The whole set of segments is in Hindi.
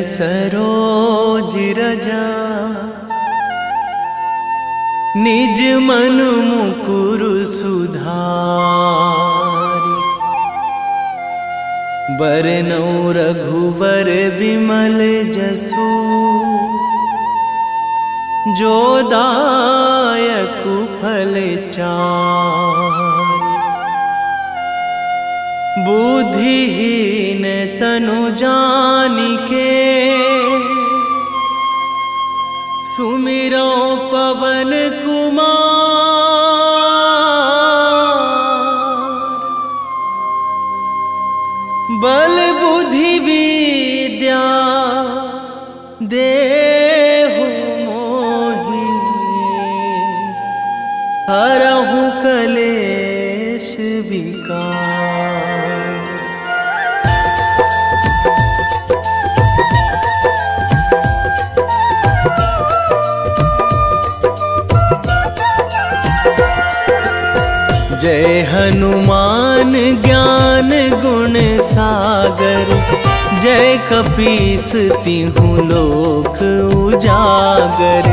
सरोज रजा निज मन मुकुर सुधारि। बरनौ रघुवर विमल जसु जो दायकु फल चारि। बुद्धिहीन तनु जानिके सुमिरो पवन कुमार। बल बुद्धि विद्या देहु मोहि हरहु कलेश विकार। जय हनुमान ज्ञान गुण सागर। जय कपीस तिहु लोक उजागर।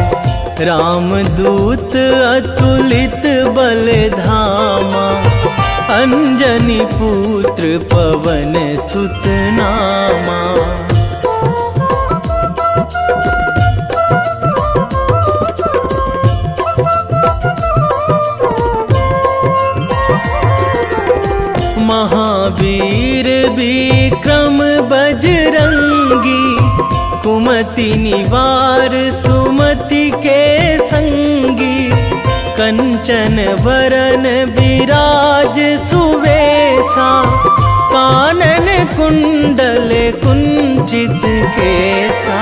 रामदूत अतुलित बल धामा। अंजनी पुत्र पवन सुत नामा। महावीर विक्रम बजरंगी। कुमति निवार सुमति के संगी। कंचन वरन विराज सुवेशा। कानन कुंडल कुंचित केसा।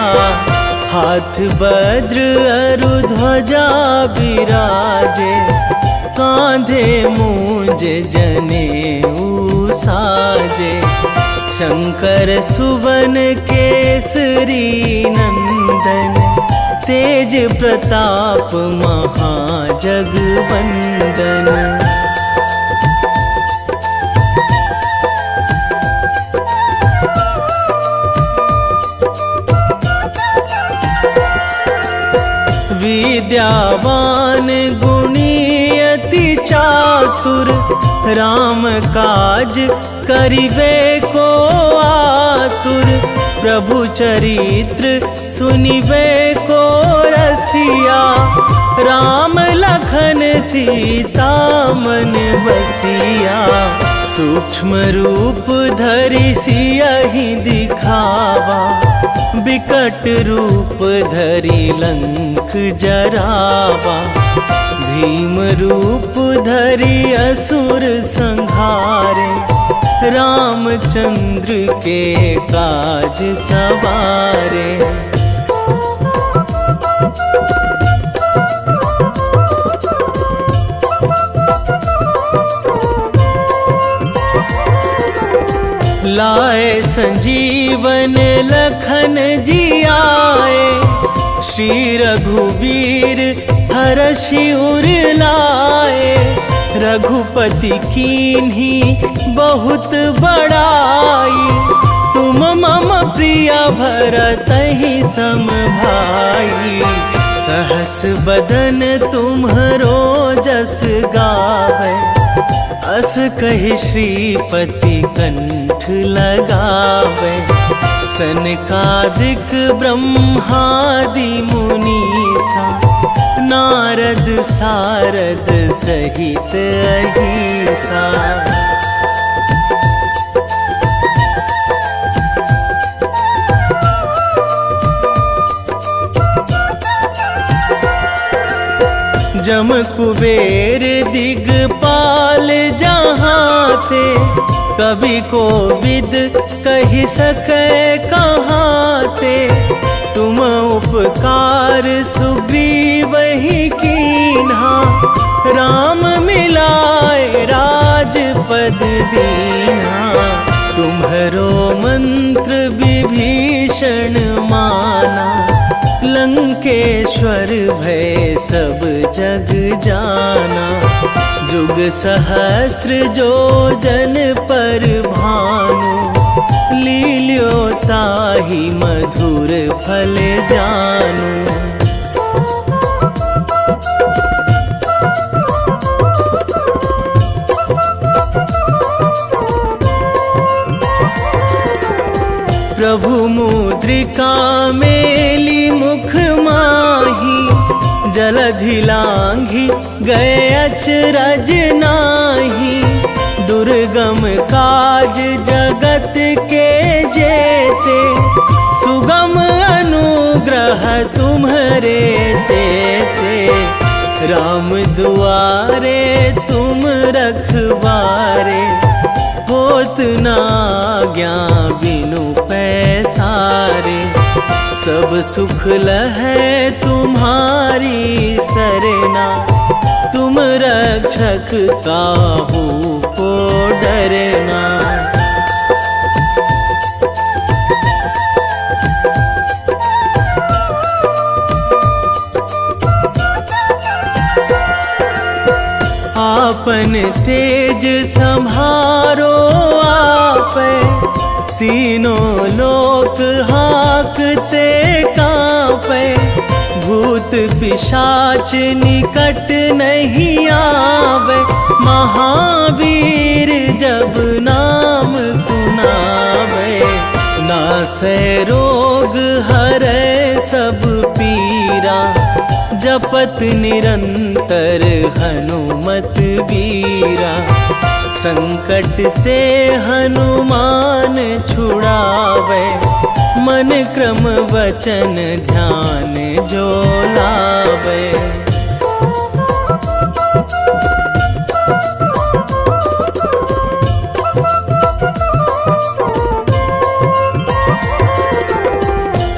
हाथ वज्र अरु ध्वजा विराजे। कांधे मूंज जनेऊ साजे। शंकर सुवन केसरी नंदन। तेज प्रताप महाजगवंदन। विद्यावान गुणी अति चातुर। राम काज करिबे को आतुर। प्रभु चरित्र सुनिबे को रसिया। राम लखन सीता मन बसिया। सूक्ष्म रूप धरि सियहि दिखावा। विकट रूप धरि लंक जरावा। भीम रूप धरि असुर संहारे। रामचंद्र के काज सवारे। लाए संजीवन लखन जियाए। श्री रघुवीर हरषि उर लाए। रघुपति कीन्ही बहुत बड़ाई। तुम मम प्रिय भरतहि सम भाई। सहस बदन तुम्हरो जस गावै। अस कहि श्रीपति कंठ लगावै। सनकादिक ब्रह्मादि मुनीसा। नारद सारद सहित अहिसा। जम कुबेर दिगपाल जहाँ थे। कवि कोविद कहि सकै कहाँ ते। तुम उपकार सुग्रीवहि कीन्हा। राम मिलाए राजपद दीन्हा। तुम्हरो मंत्र विभीषण माना। लंकेश्वर भय सब जग जाना। जुग सहस्र जो जन पर भानु। लील्यो ताहि मधुर फल जानू। प्रभु मुद्रिका मेली मुख माही, जलधि लांघी गए अचरज नाही। दुर्गम काज जगत के जेते, सुगम अनुग्रह तुम्हरे तेते। राम दुआरे तुम रखवारे, होत ना आज्ञा बिनु पैसारे। सब सुख लहै तुम्हारी सरना, तुम रक्षक काहू को डरना। आपन तेज संभारो आपै, तीनों लोक हाकते कांपै। भूत पिशाच निकट नहीं आवे, महावीर जब नाम सुनावे। नासै रोग हरै सब पीरा, जपत निरंतर हनुमत बीरा। संकट ते हनुमान छुड़ावे, मन क्रम वचन ध्यान जो लावे।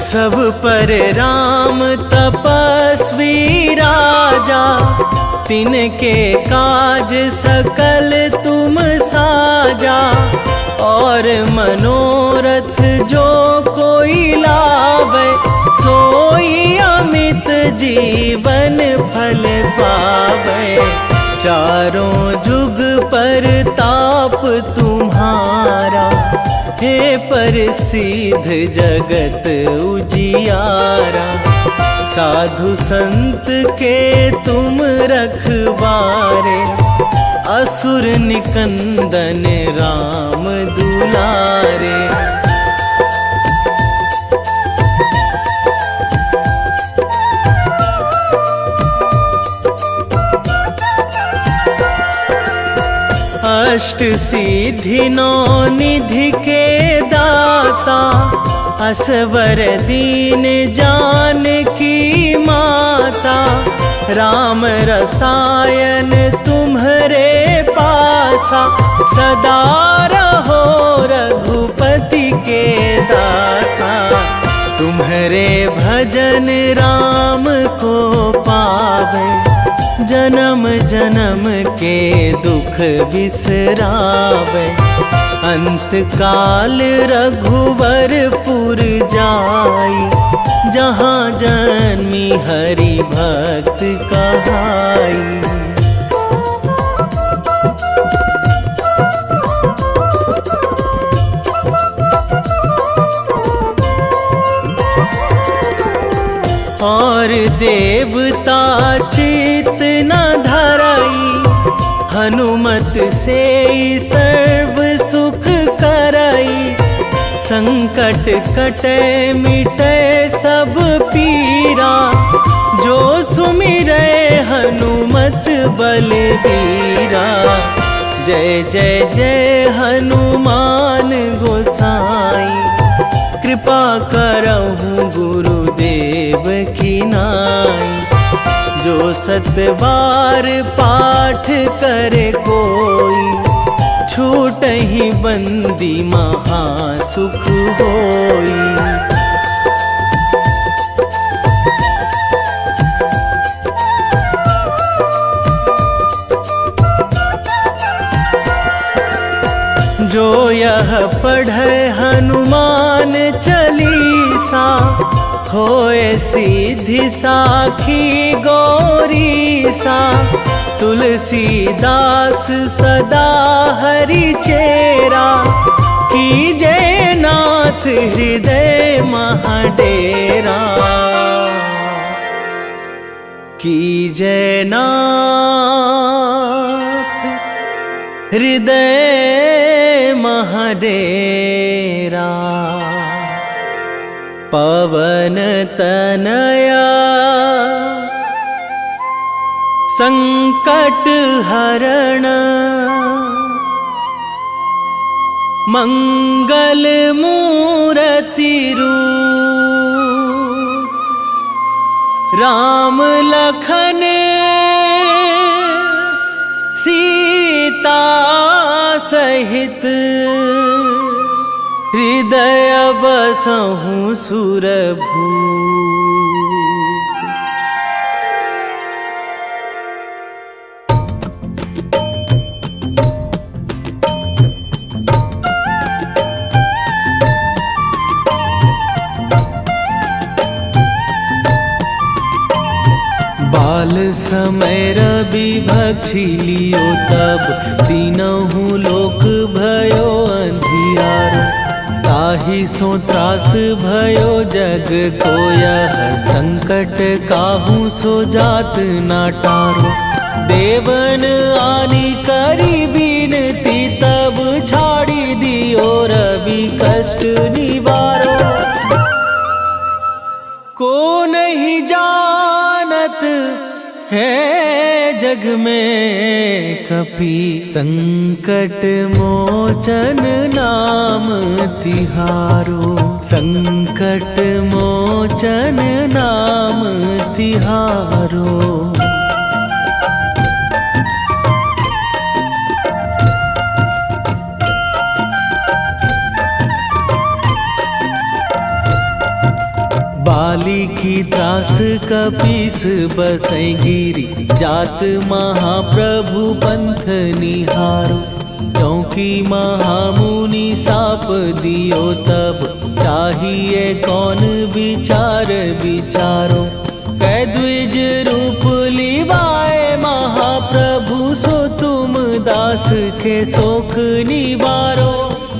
सब पर राम तपस्वी राजा, तिनके काज सकल तुम साजा। और मनोरथ जो कोई लावे, सोई अमित जीवन फल पावे। चारों जुग पर ताप तुम्हारा, हे प्रसिद्ध जगत उजियारा। साधु संत के तुम रखवारे, असुर निकंदन राम दुलारे। अष्ट सिद्धि नौ निधि के दाता, असवर दीन जानकी माता। राम रसायन तुम्हरे पासा, सदा रहो रघुपति के दासा। तुम्हरे भजन राम को पावे, जन्म जन्म के दुख बिसरावे। अंत काल रघुवरपुर जाई, जहाँ जन्मी हरि भक्त कहाई। और देवता चित न धराई, हनुमत से सर्व सुख कराई। संकट कटे मिटे सब पीरा, जो सुमिरै हनुमत बलबीरा। जय जय जय हनुमान गोसाई, कृपा करहु गुरुदेव की नाई। जो सतबार पाठ करे कोई, छूटहि बंदी महासुख होई। जो यह पढ़े हनुमान चालीसा, होए सीधी साखी गौरीसा। तुलसीदास सदा हरि चेरा, कीजे नाथ हृदय महाडेरा, कीजे नाथ हृदय महाडेरा। पवन तनया संकट हरण, मंगल मूर्ति रूप, राम लखन सीता सहित, हृदय बसहु सुरभूप। बाल समय रवि भक्षी लियो तब, तीनहु लोक भयो अंधियारो। ताहि सो त्रास भयो जग को यह, संकट काहू सो जात ना टारो। देवन आनी करी बिनती तब, छाड़ी दियो रवि कष्ट निवारो। को नहीं जानत है जग में कपि, संकट मोचन नाम तिहारो। संकट मोचन नाम तिहारो। बाली की त्रास कपीस बसै गिरी, जात महाप्रभु पंथ निहारो। क्योंकि महामुनि साप दियो तब, चाहिए कौन विचार विचारो। कै द्विज रूप लिवाए महाप्रभु, सो तुम दास के शोक निवारो।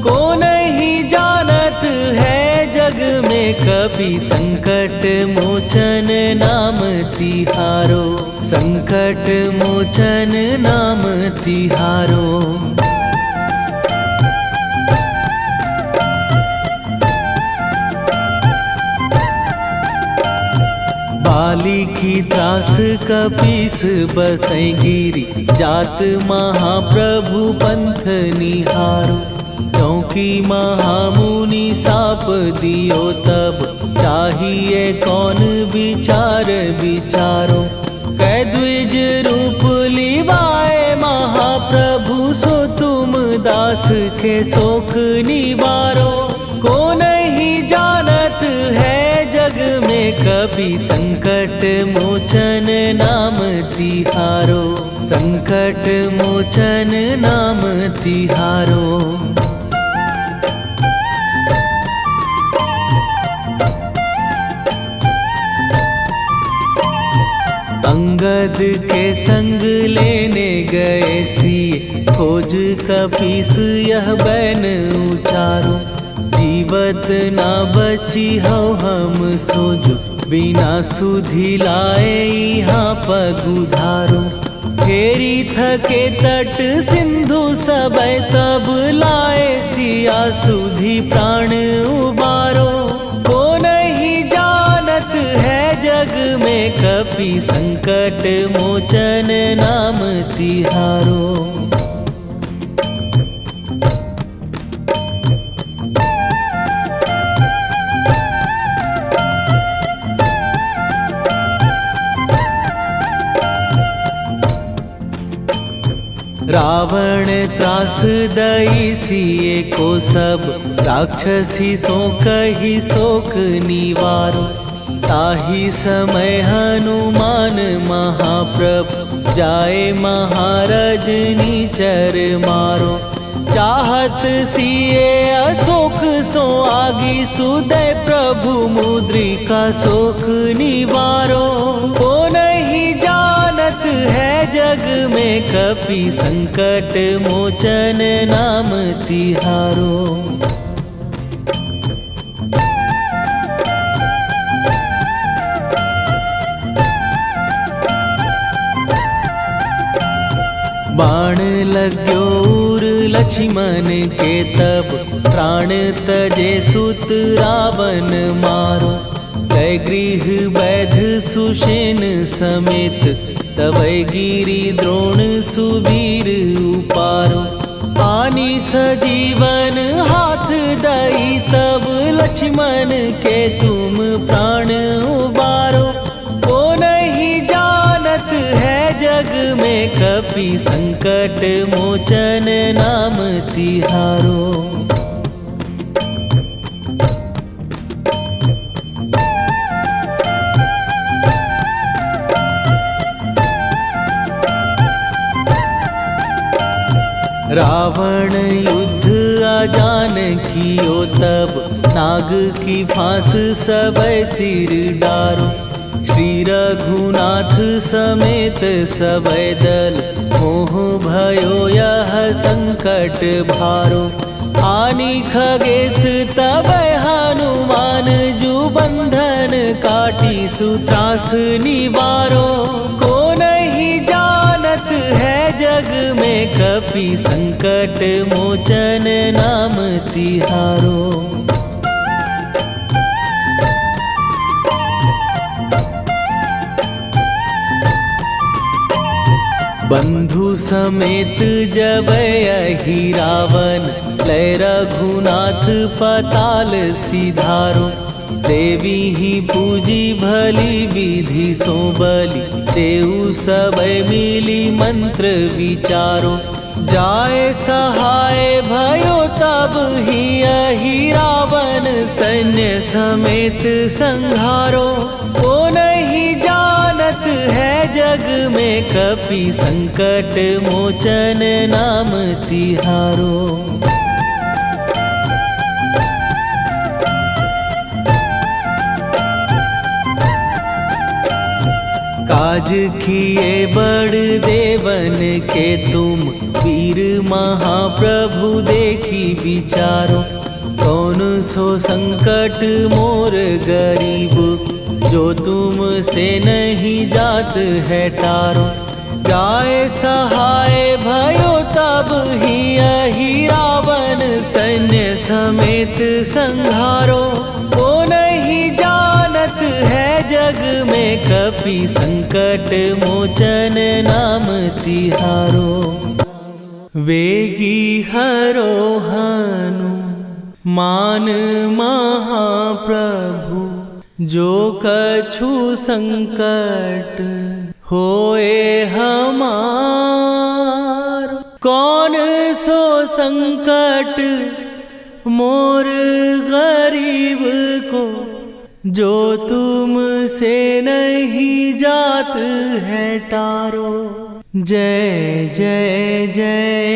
को नहीं जानत है जग में कपि, संकट मोचन नाम तिहारो। संकट मोचन नाम तिहारो। बाली की त्रास कपीस बसै गिरी, जात महाप्रभु पंथ निहारो। क्योंकि महामुनि साप दियो तब, चाहिए कौन विचार विचारो। कै द्विज रूप लिवाए महाप्रभु, सो तुम दास के शोक निवारो। को नहीं जानत है जग में कपि, संकट मोचन नाम तिहारो। संकट मोचन नाम तिहारो। अंगद के संग लेने गए सिए, खोज कपीस यह बैन उचारो। जीवत ना बची हो हम सोजो, बिना सुधि लाए यहाँ पगुधारो। फेरी थके तट सिंधु सबय, तब लाए सिया सुधि प्राण उबारो। को नहीं जानत है जग में कपि, संकट मोचन नाम तिहारो। रावण त्रास दई सिए को सब, राक्षसी सो कही शोक निवारो। ताहि समय हनुमान महाप्रभु, जाए महाराज नीचर मारो। चाहत सिए अशोक सो आगी, सुदय प्रभु मुद्रिका शोक निवारो। को नहीं जानत है जग में कपि संकट मोचन नाम तिहारो। बाण लाग्यो उर लक्ष्मण के तब प्राण तजे सुत रावण मारो। कै गृह वैध सुषेण समेत तबै गिरि द्रोण सुबीर उपारो। आनी सजीवन हाथ दई तब लक्ष्मण के तुम प्राण उबारो। ओ नहीं जानत है जग में कपि संकट मोचन नाम तिहारो। रावण युद्ध आजान कियो तब नाग की फांस सबै सिर डारो। श्री रघुनाथ समेत सबै दल मोह भयो यह संकट भारो। आनी खगेश तबै हनुमान जु बंधन काटी सुत्रास निवारो। को नहीं जानत है जग में कपि संकट मोचन नाम तिहारो। बंधु समेत जबै अहि रावण लय रघुनाथ पताल सिधारो। देवी ही पूजी भली विधि सो बलि तेउ सबै मिली मंत्र विचारो। जाय सहाय भयो तब ही अहि रावण सैन्य समेत संहारो। ओ नहीं जानत है जग में कपि संकट मोचन नाम तिहारो। काज किए बड़ देवन के तुम वीर महाप्रभु देखी विचारो। कौन सो संकट मोर गरीब जो तुम से नहीं जात है टारो। जाय सहाय भयो तब ही अहि रावण सैन्य समेत संहारो। ओ नहीं जानत है जग में कपि संकट मोचन नाम तिहारो। वेगी हरो हनु मान महाप्रभु जो कछु संकट होए हमार। कौन सो संकट मोर गरीब को जो तुम से नहीं जात है टारो। जय जय जय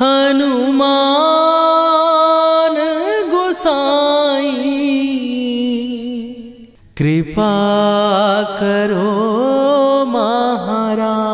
हनुमान गोसाई कृपा करो महाराज।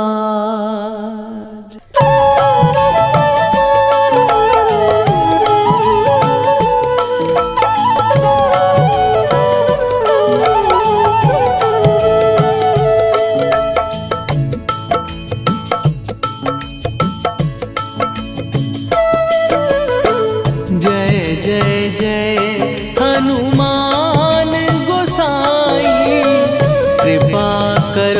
कृपा कर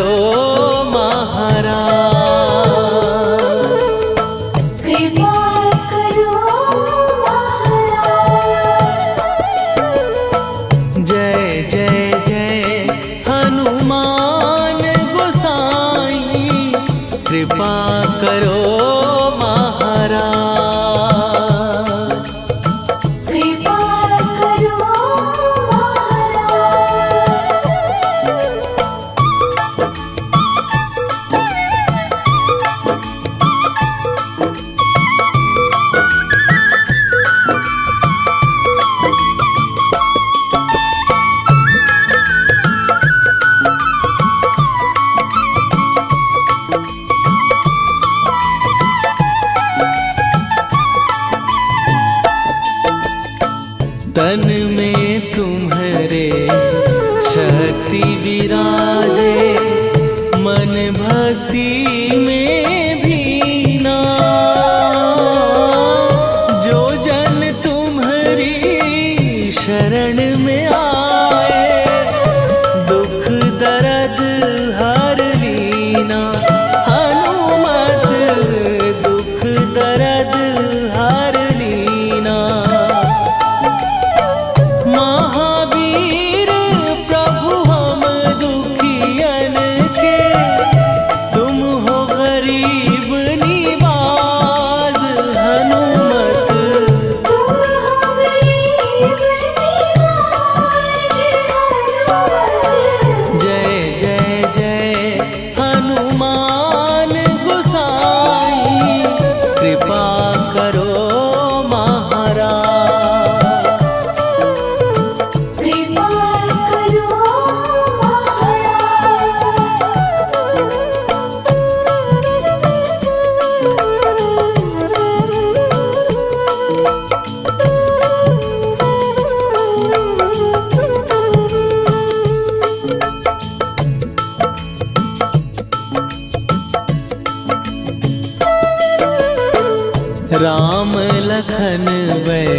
लखन वै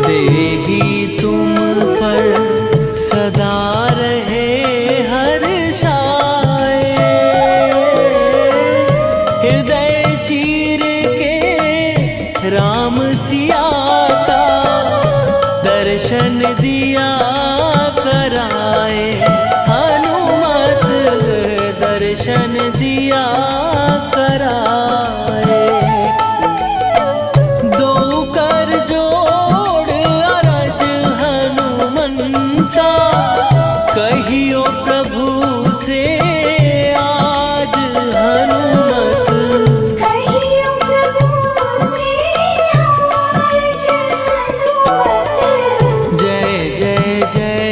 देही तुम पर सदा रहे हर्षाए। हृदय चीर के राम सिया का दर्शन दिया कराए। हनुमत दर्शन दिया कराए। दो कर जोड़ अरज हनुमंता कहियो प्रभु से आज हनुमत। कहियो प्रभु से आज हनुमत। जय जय जय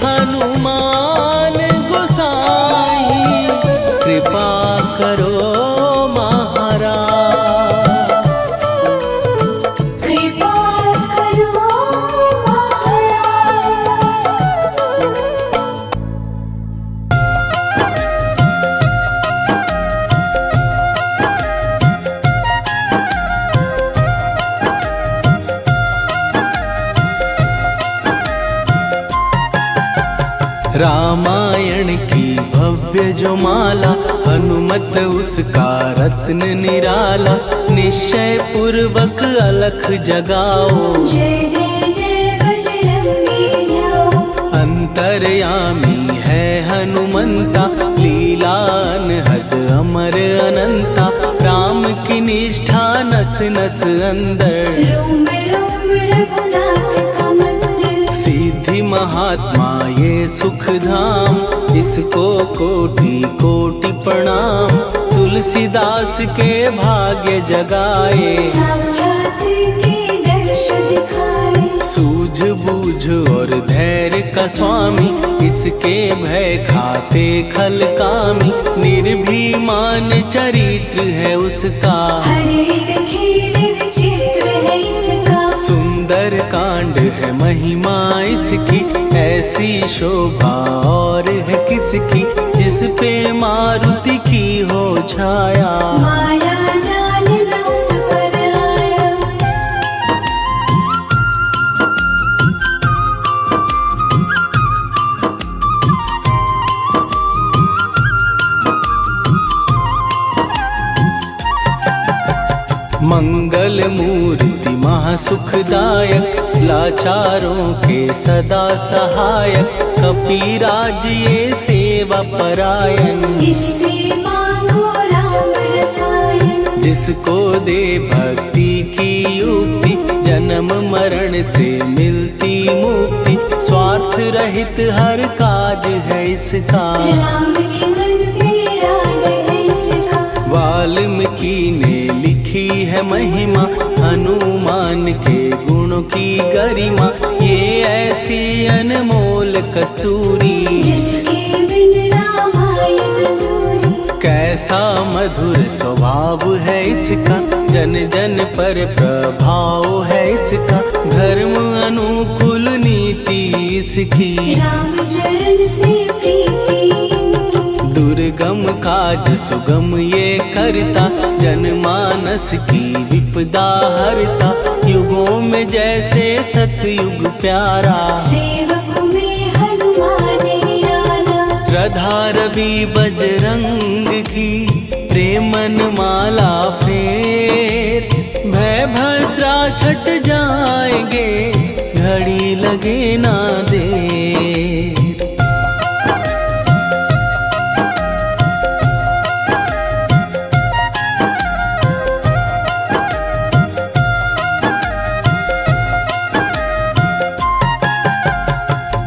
हनुमान गोसाई कृपा करो महाराज। कृपा करो महाराज। रामायण की भव्य जो माला हनुमत उसका रत्न निराला। निश्चय पूर्वक अलख जगाओ जय जय जय बजरंगी जाओ। अंतर्यामी है हनुमंता लीला अनहद अमर अनंता। राम की निष्ठा नस नस अंदर रोम रोम रघुनाथ का मंदिर। सिद्धि महात्मा ये सुख धाम इसको कोटि कोटि प्रणाम। तुलसीदास के भाग्य जगाए साक्षात के दर्श दिखाए। सूझ बूझ और धैर्य का स्वामी इसके भय खाते खल कामी। निर्भीमान चरित्र है उसका हर एक खेल विचित्र है इसका। सुंदर कांड है महिमा इसकी। ऐसी शोभा और है किसकी जिस पे मारुति की हो छाया। माया जाल न उस पर आया। मंगल मूर्ति महासुखदायक लाचारों के सदा सहायक। कपीराज ये सेवा परायण इससे मांगो राम रसायन। जिसको दे भक्ति की युक्ति जन्म मरण से मिलती मुक्ति। स्वार्थ रहित हर काज है इसका राम के मन पे राज है इसका। वाल्मीकि ने लिखी है महिमा हनुमान के गुणों की गरिमा। ये ऐसी अनमोल कस्तूरी जिसके बिन रामायण अधूरी। कैसा मधुर स्वभाव है इसका जन जन पर प्रभाव है इसका। धर्म अनुकूल नीति इसकी राम चरण से प्रीति। दुर्गम काज सुगम ये करता जनमानस की विपदा हरता। युगों में जैसे सतयुग प्यारा सेवक में हनुमान निराला। श्रद्धा रवि बजरंग की प्रेमन माला फेर। भय भद्रा छट जाएंगे घड़ी लगे ना देर।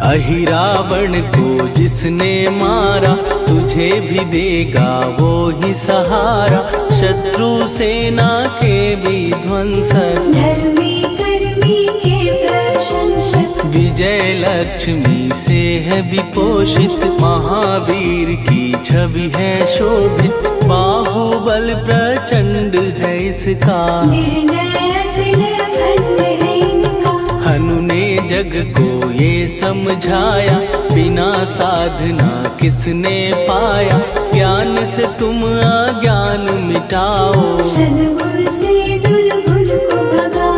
अहिरावण को जिसने मारा तुझे भी देगा वो ही सहारा। शत्रु सेना के विध्वंसक धर्मी कर्मी के प्रशंसक। विजय लक्ष्मी से है विपोषित। महावीर की छवि है शोभित। बाहुबल प्रचंड है इसका निर्णयक निर्भंड है इनका। हनु ने जग को ये समझाया बिना साधना किसने पाया। ज्ञान से तुम अज्ञान मिटाओ सद्गुण से दुर्गुण को भगाओ।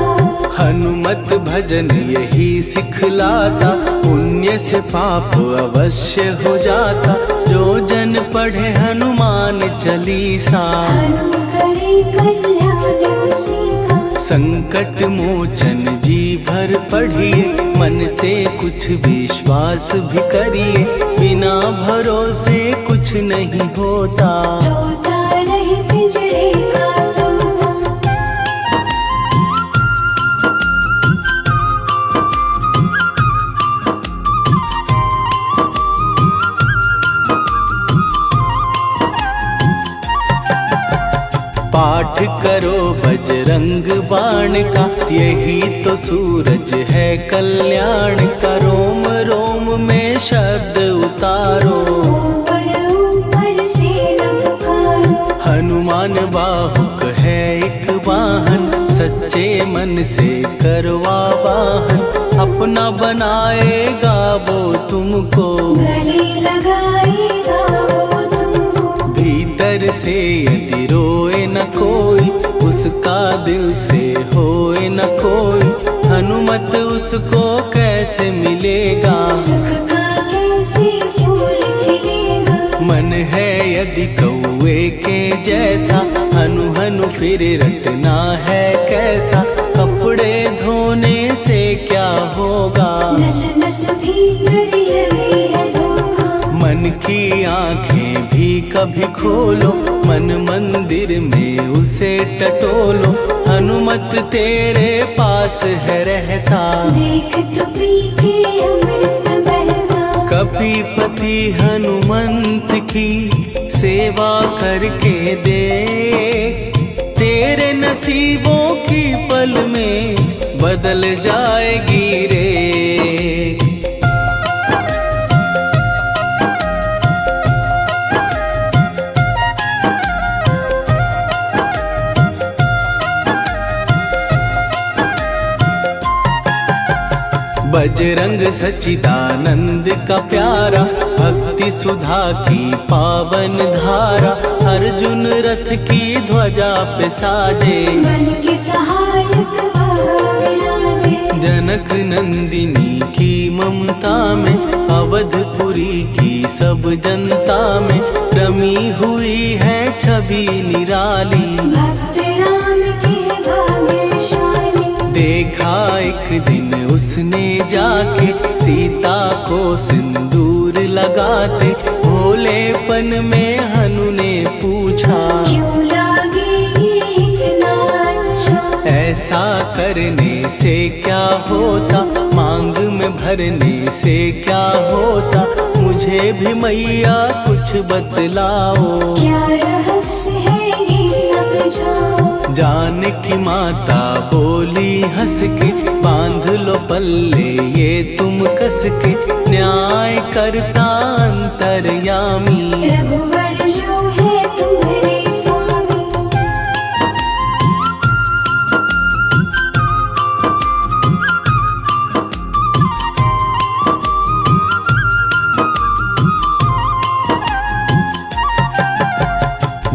हनुमत भजन यही सिखलाता, पुण्य से पाप अवश्य हो जाता। जो जन पढ़े हनुमान चालीसा, हनुम करे कल्याण उसी का। संकट मोचन जी भर पढ़िए, मन से कुछ विश्वास भी करिए। बिना भरोसे कुछ नहीं होता, तोता रहे पिंजरे का तोता। पाठ करो बजरंग बाण का, यही तो सूरज है कल्याण का। रोम रोम में शब्द उतारो, ऊपर ऊपर से न पुकारो। हनुमान बाहुक है एक वाहन, सच्चे मन से करवा वाहन। अपना बनाएगा वो तुमको, गले लगाएगा वो तुमको। भीतर से यदि रोए न कोई, उसका दिल से होए न कोई। हनुमत उसको कैसे मिलेगा, सुख का कैसे फूल खिलेगा। मन है यदि कौए के जैसा, हनु हनु फिर रटना है कैसा। कपड़े धोने से क्या होगा, नस नस भीतर लगी है धोखा। मन की आंखें भी कभी खोलो, मन मंदिर में उसे टटोलो। हनुमत तेरे पास है रहता, देख तो पी के अमृत बहता। कपीपति हनुमंत की सेवा करके दे, तेरे नसीबों की पल में बदल जाएगी रे। बजरंग सच्चिदानंद का प्यारा, भक्ति सुधा की पावन धारा। अर्जुन रथ की ध्वजा पे साजे, मन के सहायक वह विराजे। जनक नंदिनी की ममता में, अवधपुरी की सब जनता में रमी हुई है छवि निराली। भक्त राम के भाग्यशाली, देखा एक दिन उसने जाके सीता को सिंदूर लगाते। भोलेपन में हनु ने पूछा, क्यों लागे ये इतना अच्छा। ऐसा करने से क्या होता, मांग में भरने से क्या होता। मुझे भी मैया कुछ बतलाओ, क्या रहस्य है ये समझाओ। जानकी माता बोली हंस के, बांध लो पल्ले ये तुम कस के। न्याय करता अंतर्यामी, रघुवर जो है तुम्हारे स्वामी।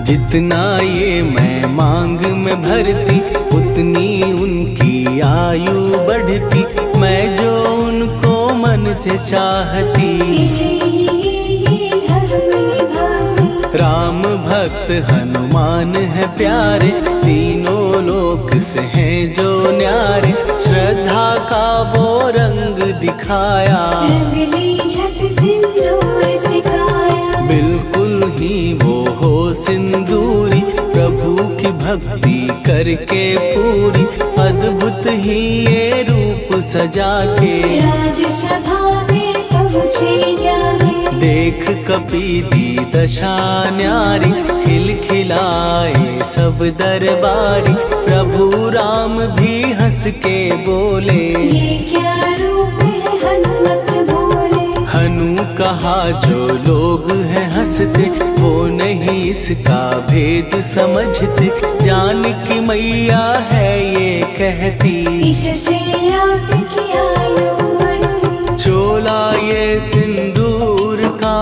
जितना ये मैं मांग में भरती, उतनी उनकी आयु बढ़ती। मैं जो उनको मन से चाहती, इसलिए ये धर्म निभाती। राम भक्त हनुमान है प्यारे, तीनों लोक से हैं जो न्यारे। श्रद्धा का वो रंग दिखाया, रंगली झट सिंदूर सिखाया। बिल्कुल ही वो हो सिंदूरी, प्रभु की भक्ति करके पूरी। अद्भुत ही ये रूप सजा के, राजसभा में पहुँचे जाके। देख कपीदी दशा न्यारी, खिलखिलाए सब दरबारी। प्रभु राम भी हंस के बोले, ये क्या रूप है हनुमत बोले। हनु कहा जो लोग हैं हंसते, वो नहीं इसका भेद समझते। जानकी मैया है ये कहती, इससे आपकी आयु बढ़ती। चोला ये सिंदूर का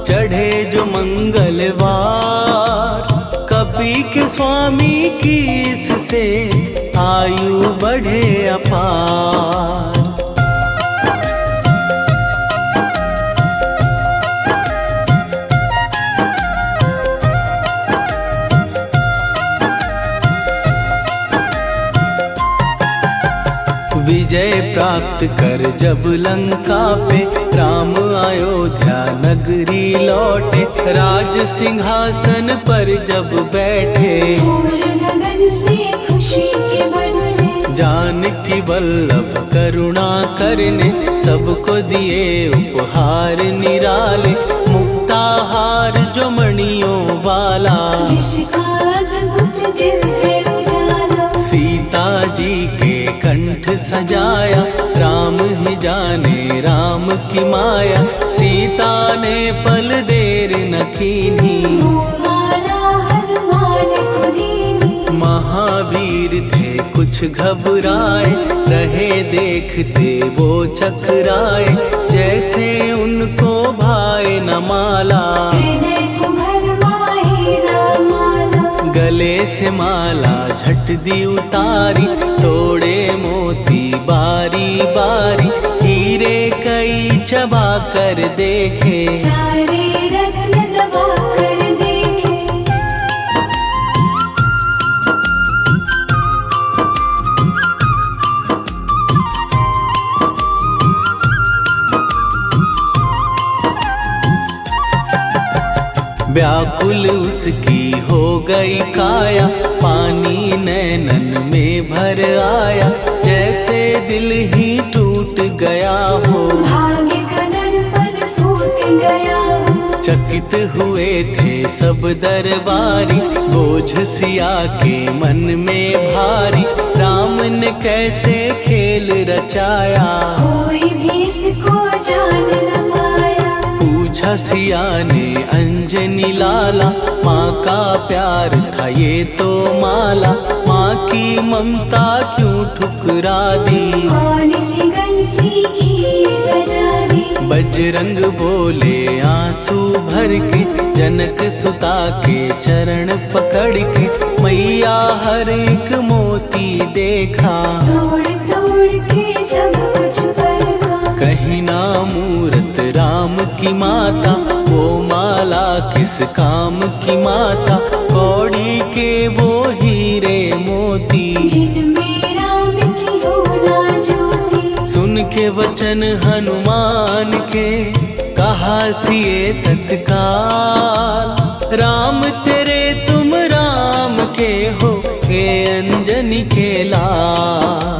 चढ़े जो मंगलवार। कपी के स्वामी की इससे आयु बढ़े अपार। विजय प्राप्त कर जब लंका पे राम अयोध्या नगरी लौटे, राज सिंहासन पर जब बैठे, फूल गगन से खुशी के बरसे, जानकी वल्लभ करुणा करने सबको दिए उपहार निराले, मुक्ताहार जो मणियों वाला, जिसका अद्भुत दिव्य उजाला, सीता जी के कंठ सजाया, राम ही जाने राम की माया, सीता ने पल देर न कीन्ही, वो माला हनुमान को दीनी। महावीर थे कुछ घबराए, रहे देखते वो चकराए, जैसे उनको भाए न माला, हृदय को भरमाए न माला, गले से माला झट दी उतारी, तोड़े मोती बारी बारी, हीरे कई चबा कर देखे, सारे रत्न दबा कर देखे। व्याकुल उसकी हो गई काया, पानी नैनन में भर आया, जैसे दिल ही टूट गया हो, भाग्य का दर्पण फूट गया हो, चकित हुए थे सब दरबारी, बोझ सिया के मन में भारी, राम ने कैसे खेल रचाया, कोई भी इसको जान न पाया। पूछा सिया ने अंजनी लाला, माँ का प्यार था ये तो माला, माँ की ममता क्यों ठुकरा दी, कौन सी गलती की सजा दी। बजरंग बोले आंसू भर के, जनक सुता के चरण पकड़ के, मैया हर एक मोती देखा, तोड़ तोड़ के सब कुछ परखा। कहीं ना मूरत राम की माता, वो माला किस काम की माता, कौड़ी के वो हीरे मोती, जिनमें राम की हो ना ज्योति। सुन के वचन हनुमान के, कहा सिए तत्काल, राम तेरे तुम राम के हो, के अंजनी के लाल।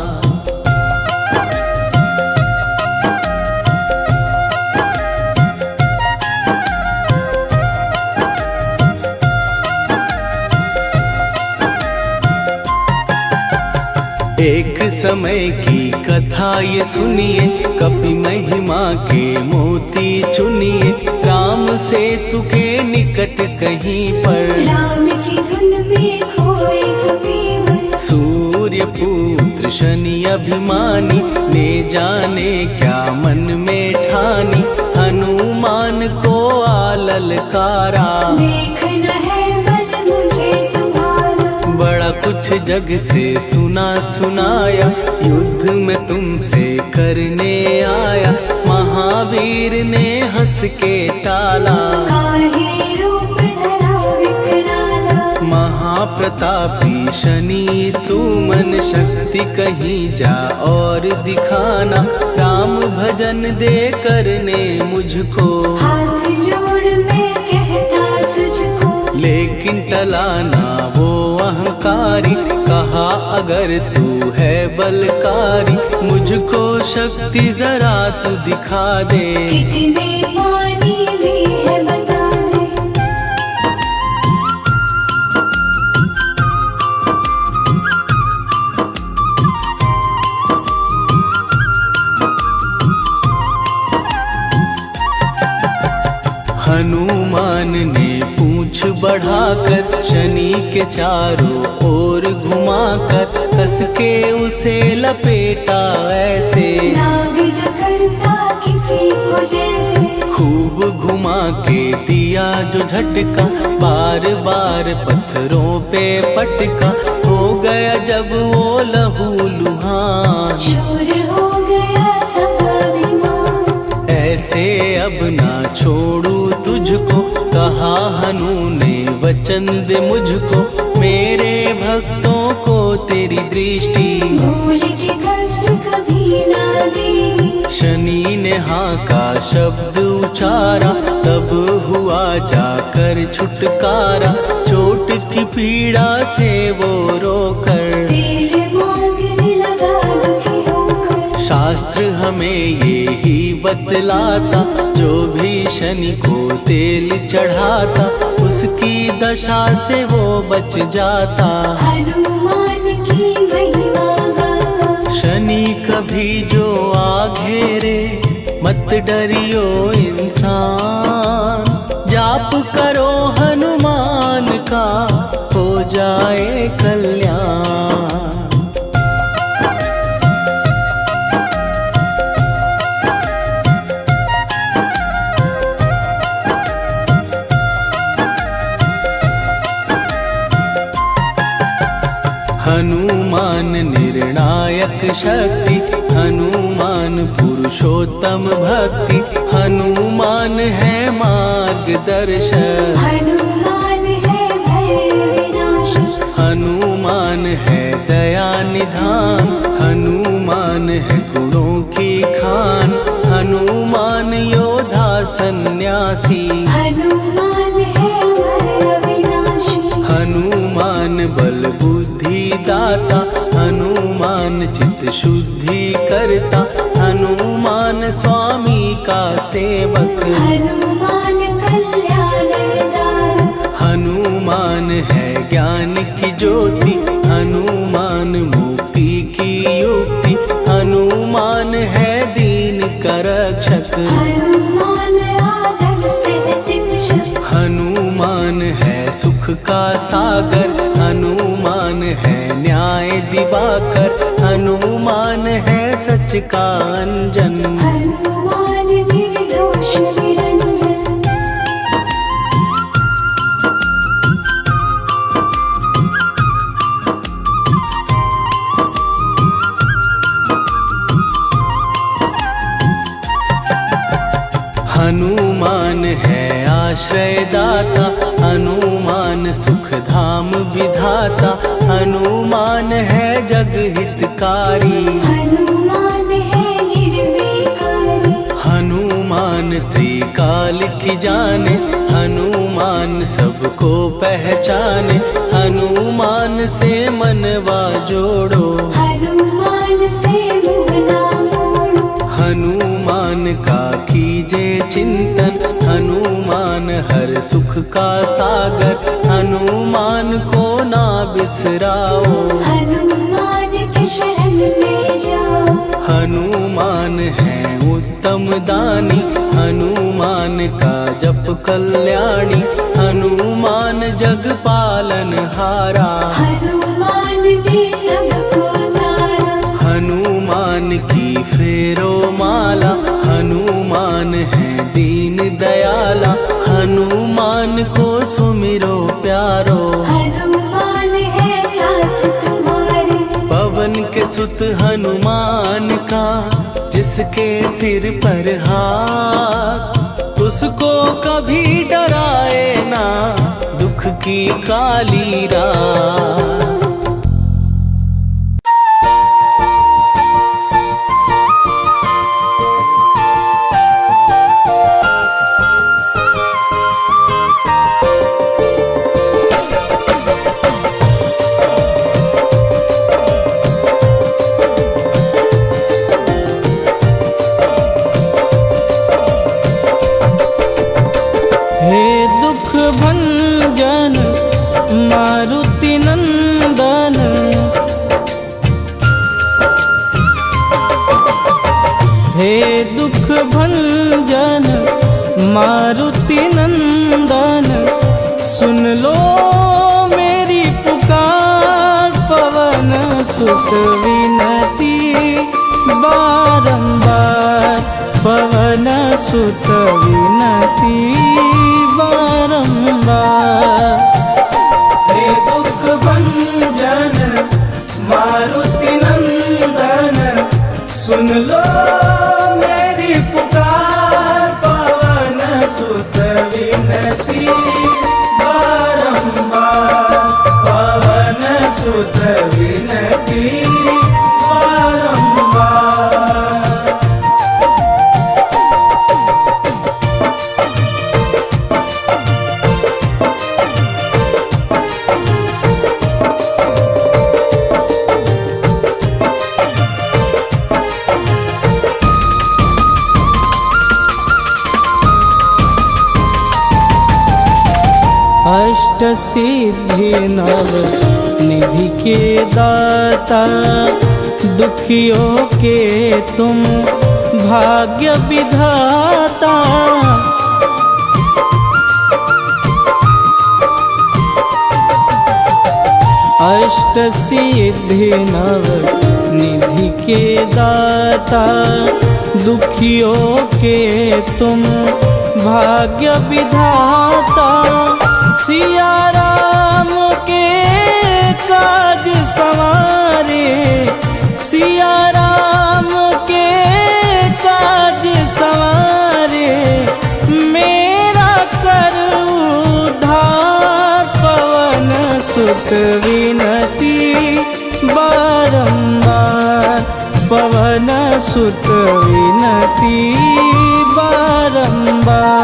एक समय की कथा ये सुनिए, कपि महिमा के मोती चुनिए, राम सेतु के निकट कहीं पर, राम की धुन में खोए कबीर। सूर्य पुत्र शनि अभिमानी, ने जाने क्या मन में ठानी, हनुमान को आललकारा, देखना है बल मुझे तुम्हारा। बड़ा कुछ जग से सुना सुनाया, युद्ध में तुमसे करने आया, महावीर ने हंस के टाला, काहे रूप धरा विकराला। महाप्रतापी शनि तू मन शक्ति कहीं जा और दिखाना, राम भजन दे करने मुझको, हाथ जोड़ मैं कहता तुझको। लेकिन टलाना वो अहंकारी, कहा अगर तू है बलकारी, मुझको शक्ति जरा तू दिखा दे, कितने पानी भी है बता दे। हनुमान ने पूंछ बढ़ाकर, शनि के चारों ओर घुमाकर, कस के उसे लपेटा ऐसे, नाग जो करता किसी को जैसे। खूब घुमा के दिया जो झटका, बार बार पत्थरों पे पटका, हो गया जब वो लहू लुहान, चूर हो गया सब अभिमान। ऐसे अब ना छोड़ू तुझको, कहा हनु ने वचन दे मुझको। मेरे भक्तों को तेरी दृष्टि, भूल के कष्ट कभी ना देगी। शनि ने हाँ का शब्द उचारा, तब हुआ जाकर छुटकारा। चोट की पीड़ा से वो रोकर, तेल मांगने लगा दुखी होकर। शास्त्र हमें ये ही बतलाता, जो भी शनि को तेल चढ़ाता, उसकी दशा से वो बच जाता। हनुमान की महिमा गाता। शनि कभी जो आ घेरे, मत डरियो इंसान। जाप करो हनुमान का, हो जाए कल्याण। हनुमान निर्णायक शक्ति, हनुमान पुरुषोत्तम भक्ति। हनुमान है मार्गदर्शक, हनुमान है भय विनाशक। हनुमान है दया निधान। हनुमान है गुणों की खान, हनुमान योद्धा सन्यासी। हनुमान है भय विनाशी। हनुमान बल बुद्धि दाता, हनुमान चित्त शुद्धि करता। हनुमान स्वामी का सेवक, हनुमान कल्याणदायक। हनुमान है ज्ञान की ज्योति। हनुमान मुक्ति की युक्ति, हनुमान है दीन का रक्षक। हनुमान आदर से शिक्षक। हनुमान है सुख का सागर, हनुमान है न्याय दिवाकर। हनुमान है सच का अंजन, हनुमान निर्दोष निरंजन। हनुमान है आश्रय दाता, हनुमान सुख धाम विधाता। हनुमान है जग हितकारी, हनुमान है निर्विकारी। हनुमान त्रिकाल की जाने। हनुमान सबको पहचाने, हनुमान से मनवा जोड़ो। हनुमान से मुँह ना मोड़ो। हनुमान का कीजे चिंतन, हनुमान हर सुख का सागर। हनुमान को ना बिसराओ, हनुमान के शरण में जाओ। हनुमान है उत्तम दानी, हनुमान का जप कल्याणी। हनुमान जग पालन हारा, हनुमान ने सबको तारा। हनुमान की फेरो माला। हनुमान है दीन दयाला, हनुमान को सुमिरो प्यारो। हनुमान है साथ तुम्हारे। पवन के सुत हनुमान का, जिसके सिर पर हाथ, उसको कभी डराए ना दुख की काली रात। हे दुख भंजन मारुति नंदन, हे दुख भंजन मारुति नंदन। सुन लो मेरी पुकार, पवन सुत विनती बारंबार। पवन सुत विनती बारंबार। हे दुख भंजन सुत विनती बारंबार, पवन सुत विनती बारंबार। अष्ट सिद्धि नव निधि के दाता, दुखियों के तुम भाग्य विधाता। अष्ट सिद्धि नव निधि के दाता, दुखियों के तुम भाग्य विधाता। सिया राम के काज संवारे, सिया राम के काज संवारे, मेरा कर उद्धार। पवन सुत विनती बारंबार, पवन सुत विनती बारंबार।